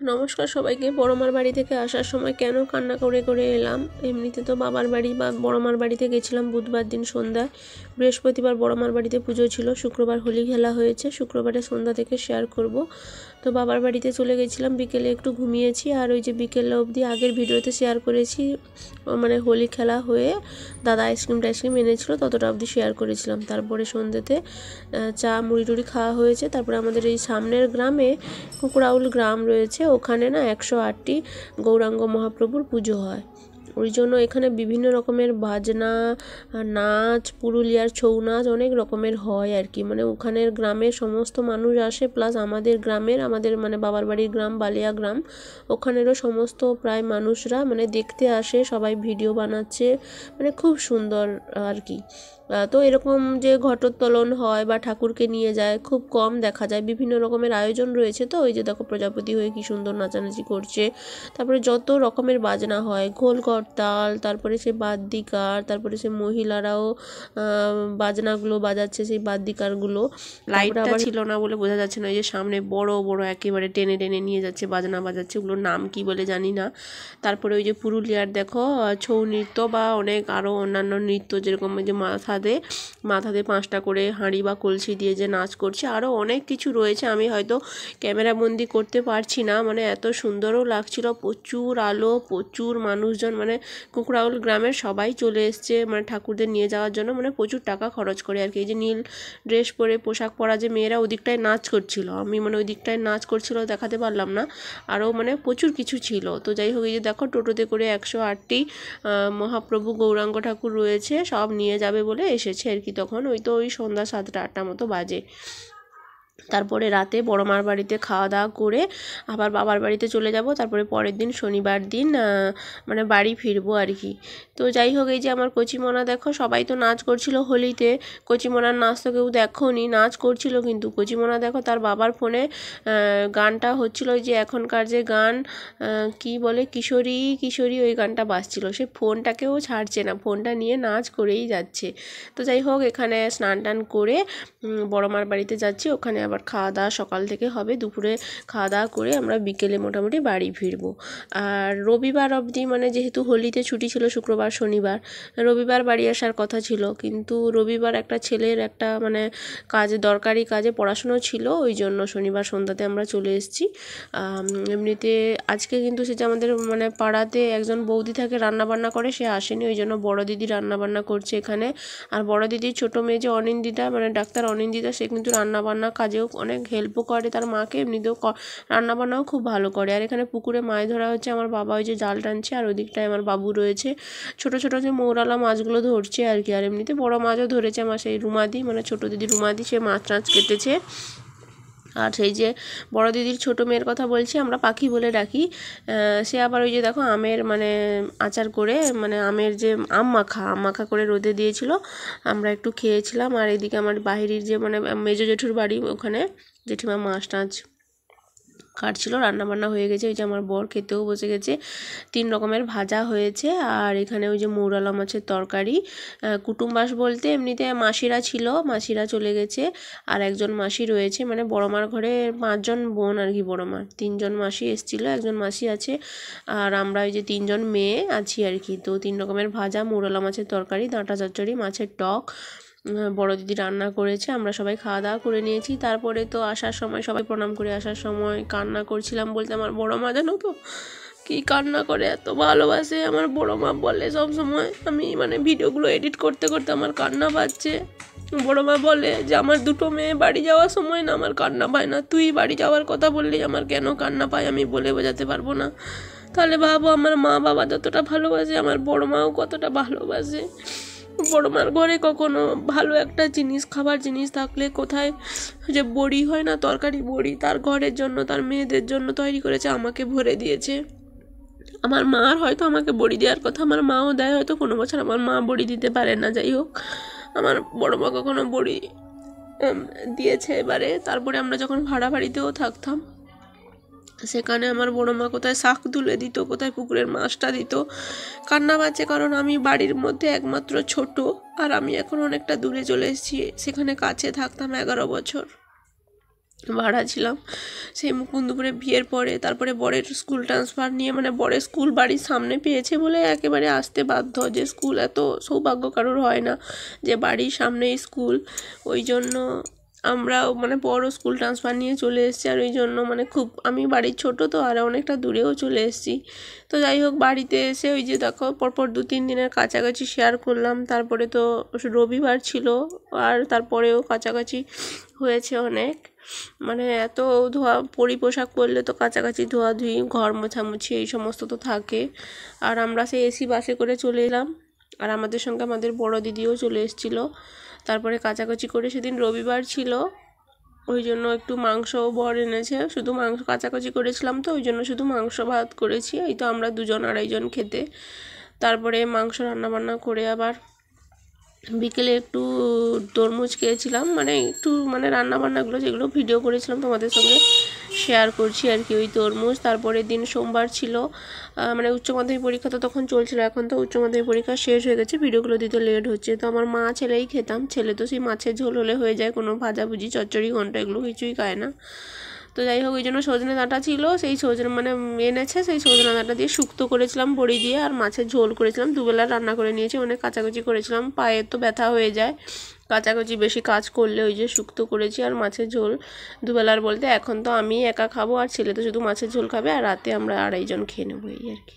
নমস্কার সবাইকে। বড়মার বাড়ি থেকে আসার সময় কেন কান্না করে করে এলাম, এমনিতে তো বাবার বাড়ি বা বড়মার বাড়িতে গেছিলাম বুধবার দিন সন্ধ্যায়। বৃহস্পতিবার বড়মার বাড়িতে পুজো ছিল, শুক্রবার হোলি খেলা হয়েছে, শুক্রবারে সন্ধ্যা থেকে শেয়ার করব। তো বাবার বাড়িতে চলে গেছিলাম, বিকেলে একটু ঘুমিয়েছি। আর ওই যে বিকেল অবধি আগের ভিডিওতে শেয়ার করেছি, মানে হোলি খেলা হয়ে দাদা আইসক্রিম টাইসক্রিম এনেছিল, ততটা অবধি শেয়ার করেছিলাম। তারপরে সন্ধ্যেতে চা মুড়ি টুড়ি খাওয়া হয়েছে। তারপরে আমাদের এই সামনের গ্রামে কুকুরাউল গ্রাম রয়েছে, ওখানে না 108টি গৌরাঙ্গ মহাপ্রভুর পুজো হয়। ওই জন্য এখানে বিভিন্ন রকমের বাজনা, নাচ, পুরুলিয়ার ছৌ নাচ অনেক রকমের হয় আর কি। মানে ওখানের গ্রামের সমস্ত মানুষ আসে, প্লাস আমাদের গ্রামের, আমাদের মানে বাবার বাড়ির গ্রাম বালিয়া গ্রাম, ওখানেরও সমস্ত প্রায় মানুষরা মানে দেখতে আসে, সবাই ভিডিও বানাচ্ছে, মানে খুব সুন্দর আর কি। তো এরকম যে ঘটোত্তোলন হয় বা ঠাকুরকে নিয়ে যায় খুব কম দেখা যায়। বিভিন্ন রকমের আয়োজন রয়েছে, তো ওই যে দেখো প্রজাপতি হয়ে কি সুন্দর নাচানাচি করছে। তারপরে যত রকমের বাজনা হয়, খোল করতাল, তারপরে সে বাদ্যিকার, তারপরে সে মহিলারাও বাজনাগুলো বাজাচ্ছে, সেই বাদ্যিকারগুলো। লাইটটা ছিল না বলে বোঝা যাচ্ছে না, ওই যে সামনে বড় বড় একেবারে টেনে টেনে নিয়ে যাচ্ছে, বাজনা বাজাচ্ছে, ওগুলোর নাম কি বলে জানি না। তারপরে ওই যে পুরুলিয়ার দেখো ছৌ নৃত্য বা অনেক আরও অন্যান্য নৃত্য, যেরকম ওই যে মাথাতে 5টা করে হাঁড়ি বা কলসি দিয়ে যে নাচ করছে, আরও অনেক কিছু রয়েছে। আমি হয়তো ক্যামেরাবন্দি করতে পারছি না, মানে এত সুন্দরও লাগছিল। প্রচুর আলো, প্রচুর মানুষজন, মানে কুকুরাউল গ্রামের সবাই চলে এসছে মানে ঠাকুরদের নিয়ে যাওয়ার জন্য, মানে প্রচুর টাকা খরচ করে আর কি। এই যে নীল ড্রেস পরে পোশাক পরা যে মেয়েরা ওদিকটায় নাচ করছিল, আমি মানে ওই দিকটায় নাচ করছিল দেখাতে পারলাম না, আরও মানে প্রচুর কিছু ছিল। তো যাই হোক, এই যে দেখো টোটোতে করে 108টি মহাপ্রভু গৌরাঙ্গ ঠাকুর রয়েছে, সব নিয়ে যাবে বলে এসেছে আর কি। তখন ওই সন্ধ্যা 7টা-8টা মতো বাজে। তারপরে রাতে বড়মার বাড়িতে খাওয়া দাওয়া করে আবার বাবার বাড়িতে চলে যাব। তারপরে পরের দিন শনিবার দিন মানে বাড়ি ফিরবো আর কি। তো যাই হোক, এই যে আমার কচিমনা দেখো, সবাই তো নাচ করছিল হোলিতে। কচিমনার নাচ তো কেউ দেখোনি, নাচ করছিল কিন্তু কচিমনা দেখো তার বাবার ফোনে গানটা হচ্ছিল, ওই যে এখনকার যে গান কি বলে, কিশোরী কিশোরী, ওই গানটা বাজছিল। সে ফোনটাকেও ছাড়ছে না, ফোনটা নিয়ে নাচ করেই যাচ্ছে। তো যাই হোক, এখানে স্নান টান করে বড়মার বাড়িতে যাচ্ছি, ওখানে আবার খাওয়া দাওয়া সকাল থেকে হবে, দুপুরে খাওয়া দাওয়া করে আমরা বিকেলে মোটামুটি বাড়ি ফিরবো। আর রবিবার অবধি, মানে যেহেতু হোলিতে ছুটি ছিল শুক্রবার শনিবার, রবিবার বাড়ি আসার কথা ছিল, কিন্তু রবিবার একটা ছেলের একটা মানে দরকারি কাজে পড়াশুনো ছিল, ওই জন্য শনিবার সন্ধ্যাতে আমরা চলে এসেছি। এমনিতে আজকে কিন্তু সে যে আমাদের মানে পাড়াতে একজন বৌদি থাকে, রান্নাবান্না করে, সে আসেনি, ওই জন্য বড় দিদি রান্নাবান্না করছে এখানে। আর বড় দিদির ছোটো মেয়ে যে অনিন্দিতা, মানে ডাক্তার অনিন্দিতা, সে কিন্তু রান্নাবান্না কাজেও অনেক হেল্পও করে তার মাকে, এমনিতেও রান্নাবান্নাও খুব ভালো করে। আর এখানে পুকুরে মাছ ধরা হচ্ছে, আমার বাবা ওই যে জাল টানছে, আর ওই দিকটায় আমার বাবু রয়েছে, ছোটো ছোটো যে মৌরালা মাছগুলো ধরছে আর কি। আর এমনিতে বড় মাছও ধরেছে আমার সেই রুমাদি, মানে ছোটো দিদি রুমাদি, সে মাছ টাছ কেটেছে। আর সেই যে বড় দিদির ছোটো মেয়ের কথা বলছি, আমরা পাখি বলে ডাকি, সে আবার ওই যে দেখো আমের মানে আচার করে, মানে আমের যে আম মাখা করে রোদে দিয়েছিল, আমরা একটু খেয়েছিলাম। আর এদিকে আমার বাহিরের যে মানে মেজো জেঠুর বাড়ি, ওখানে জেঠিমা মাছ টাছ কাটছিল, রান্নাবান্না হয়ে গেছে। ওই যে আমার বর খেতেও বসে গেছে, 3 রকমের ভাজা হয়েছে। আর এখানে ওই যে মৌরালা মাছের তরকারি। কুটুমবাস বলতে এমনিতে মাসিরা ছিল, মাসিরা চলে গেছে, আর একজন মাসি রয়েছে, মানে বড়মার ঘরে 5 জন বোন আর কি, বড়মার 3 জন মাসি এসেছিলো, একজন মাসি আছে, আর আমরা ওই যে 3 জন মেয়ে আছি আর কি। তো 3 রকমের ভাজা, মৌরালা মাছের তরকারি, ডাঁটা চচ্চড়ি, মাছের টক বড় দিদি রান্না করেছে, আমরা সবাই খাওয়া দাওয়া করে নিয়েছি। তারপরে তো আসার সময় সবাই প্রণাম করে আসার সময় কান্না করছিলাম বলতে, আমার বড় মা জানো তো কী কান্না করে, এত ভালোবাসে আমার বড় মা, বলে সব সময়, আমি মানে ভিডিওগুলো এডিট করতে করতে আমার কান্না পাচ্ছে। বড় মা বলে যে আমার 2টো মেয়ে বাড়ি যাওয়ার সময় না আমার কান্না পায় না, তুই বাড়ি যাওয়ার কথা বললেই আমার কেন কান্না পায়, আমি বলে বোঝাতে পারবো না। তাহলে ভাবো, আমার মা বাবা যতটা ভালোবাসে, আমার বড় মাও কতটা ভালোবাসে। বড় মার ঘরে কখনো ভালো একটা জিনিস, খাবার জিনিস থাকলে, কোথায় যে বড়ি হয় না, তরকারি বড়ি, তার ঘরের জন্য, তার মেয়েদের জন্য তৈরি করেছে, আমাকে ভরে দিয়েছে। আমার মার হয়তো আমাকে বড়ি দেওয়ার কথা, আমার মাও দেয় হয়তো, কোনো বছর আমার মা বড়ি দিতে পারে না। যাই হোক, আমার বড় মা কখনো বড়ি দিয়েছে এবারে। তারপরে আমরা যখন ভাড়া বাড়িতেও থাকতাম, সেখানে আমার বড় মা কোথায় শাক তুলে দিত, কোথায় পুকুরের মাছটা দিত। কান্না পাচ্ছে, কারণ আমি বাড়ির মধ্যে একমাত্র ছোট, আর আমি এখন অনেকটা দূরে চলে এসেছি, সেখানে কাছে থাকতাম 11 বছর। ভাড়া ছিলাম। সেই মুকুন্দপুরে বিয়ের পরে তারপরে বরের স্কুল ট্রান্সফার নিয়ে, মানে বরের স্কুল বাড়ির সামনে পেয়েছে বলে একেবারে আসতে বাধ্য, যে স্কুল এত সৌভাগ্য কারোর হয় না যে বাড়ির সামনেই স্কুল। ওই জন্য আমরাও মানে বড় স্কুল ট্রান্সফার নিয়ে চলে এসেছি। আর ওই জন্য মানে খুব, আমি বাড়ির ছোট তো, আর অনেকটা দূরেও চলে এসেছি। তো যাই হোক, বাড়িতে এসে ওই যে দেখো পরপর 2-3 দিনের কাছাকাছি শেয়ার করলাম। তারপরে তো রবিবার ছিল, আর তারপরেও কাছাকাছি হয়েছে অনেক। মানে এত পোশাক পরলে তো কাছাকাছি ধোয়াধুয়ি, ঘর মোছামুছি এই সমস্ত তো থাকে। আর আমরা সেই এসি বাসে করে চলে এলাম, আর আমাদের সঙ্গে আমাদের বড় দিদিও চলে এসেছিলো। তারপরে কাছাকাছি করে, সেদিন রবিবার ছিল ওই জন্য একটু মাংসও বর এনেছে, শুধু মাংস কাছাকাছি করেছিলাম তো ওই জন্য শুধু মাংস ভাত করেছি। এই তো আমরা 2-2.5 জন খেতে। তারপরে মাংস রান্নাবান্না করে আবার বিকেলে একটু তরমুজ খেয়েছিলাম, মানে একটু মানে রান্নাবান্নাগুলো যেগুলো ভিডিও করেছিলাম তোমাদের সঙ্গে শেয়ার করছি আর কি, ওই তরমুজ। তারপরের দিন সোমবার ছিল, মানে উচ্চ মাধ্যমিক পরীক্ষা তো তখন চলছিল, এখন তো উচ্চ মাধ্যমিক পরীক্ষা শেষ হয়ে গেছে, ভিডিওগুলো দিতে লেট হচ্ছে। তো আমার মা ছেলেই খেতাম, ছেলে তো সেই মাছের ঝোল হলে হয়ে যায়, কোনো ভাজাভুজি চচ্চড়ি ঘন্টা এগুলো কিছুই খায় না। তো যাই হোক, ওই জন্য সজনে ডাঁটা ছিল, সেই সজনে মানে এনেছে, সেই সজনে ডাঁটা দিয়ে শুক্তো করেছিলাম বড়ি দিয়ে, আর মাছের ঝোল করেছিলাম। দুবেলা রান্না করে নিয়েছি, অনেক কাচাকুচি করেছিলাম, পায়ে তো ব্যথা হয়ে যায় কাচাকুচি বেশি কাজ করলে। ওই যে শুক্তো করেছি আর মাছের ঝোল দুবেলার বলতে, এখন তো আমি একা খাবো আর ছেলে তো শুধু মাছের ঝোল খাবে, আর রাতে আমরা 2.5 জন খেয়ে নেবো এই আর কি।